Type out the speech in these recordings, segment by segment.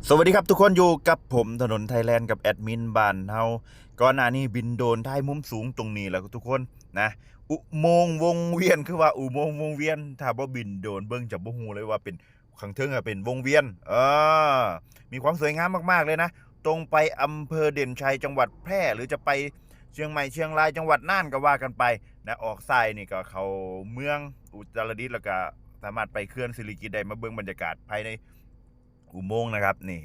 สวัสดีครับทุกคนอยู่กับผมถนนไทยแลนด์กับแอดมินบ้านเฮาก่อนหน้านี้บินโดรนถ่ายมุมสูงตรงนี้แหล้วทุกคนนะอุโมงค์วงเวียนคือว่าอุโมงค์วงเวียนถ้าบ่บินโดรนเบิ่งจะบ่ฮู้เลยว่าเป็นข้างเทิงเป็นวงเวียนมีความสวยงามมากๆเลยนะตรงไปอำเภอเด่นชัยจังหวัดแพร่หรือจะไปเชียงใหม่เชียงรายจังหวัดน่านก็ว่ากันไปนะออกซ้ายนี่ก็เข้าเมืองอุตรดิตถ์แล้วก็สามารถไปเขื่อนสิริกิติ์ได้มาเบิ่งบรรยากาศภายในอุโมงค์นะครับนี่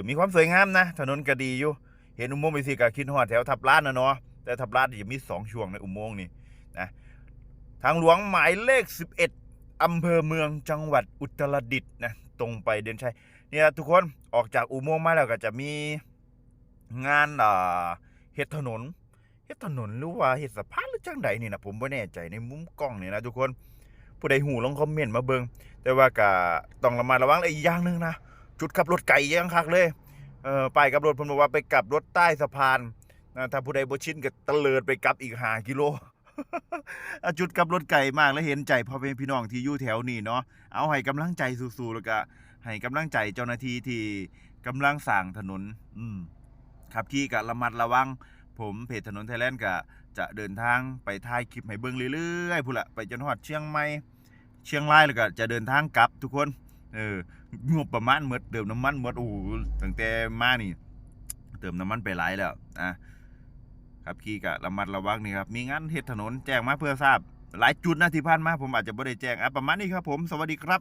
มีความสวยงามนะถนนก็ดีอยู่เห็นอุโมงค์ไปสิก็คิดฮอดแถวทับลานนะเนาะแต่ทับลานจะมี2ช่วงในอุโมงค์นี่นะทางหลวงหมายเลข11อำเภอเมืองจังหวัดอุตรดิตถ์นะตรงไปเด่นชัยเนี่ยทุกคนออกจากอุโมงค์มาแล้วก็จะมีงานเฮ็ดถนนหรือว่าเฮ็ดสะพานหรือจังใดนี่นะผมบ่แน่ใจในมุมกล้องนี่นะทุกคนผู้ใดฮู้ลองคอมเมนต์มาเบิ่งแต่ว่าก็ต้องระมัดระวังอีกอย่างนึงนะ จุดขับรถไก่ยังคักเลยไปกับรถผมบอกว่าไปกลับรถใต้สะพานนะถ้าผู้ใดบ่ชินก็ตะเลิดไปกลับอีก5 กิโล จุดกลับรถไก่มากแล้วเห็นใจพ่อแม่พี่น้องที่อยู่แถวนี้เนาะเอาให้กำลังใจสู้ๆแล้วก็ให้กำลังใจเจ้าหน้าที่ที่กำลังสร้างถนนขับขี่ก็ระมัดระวังผมเพจถนนไทยแลนด์ก็จะเดินทางไปถ่ายคลิปให้เบิ่งเรื่อยๆพุ่นละไปจนฮอดเชียงใหม่เชียงรายแล้วก็จะเดินทางกลับทุกคนงบประมาณหมดเติมน้ำมันหมดโอ้โหตั้งแต่มานี่เติมน้ำมันไปหลายแล้วครับขี่กะระมัดระวังนี่ครับมีงานเฮ็ดถนนแจ้งมาเพื่อทราบหลายจุดนะที่ผ่านมาผมอาจจะไม่ได้แจ้งประมาณนี้ครับผมสวัสดีครับ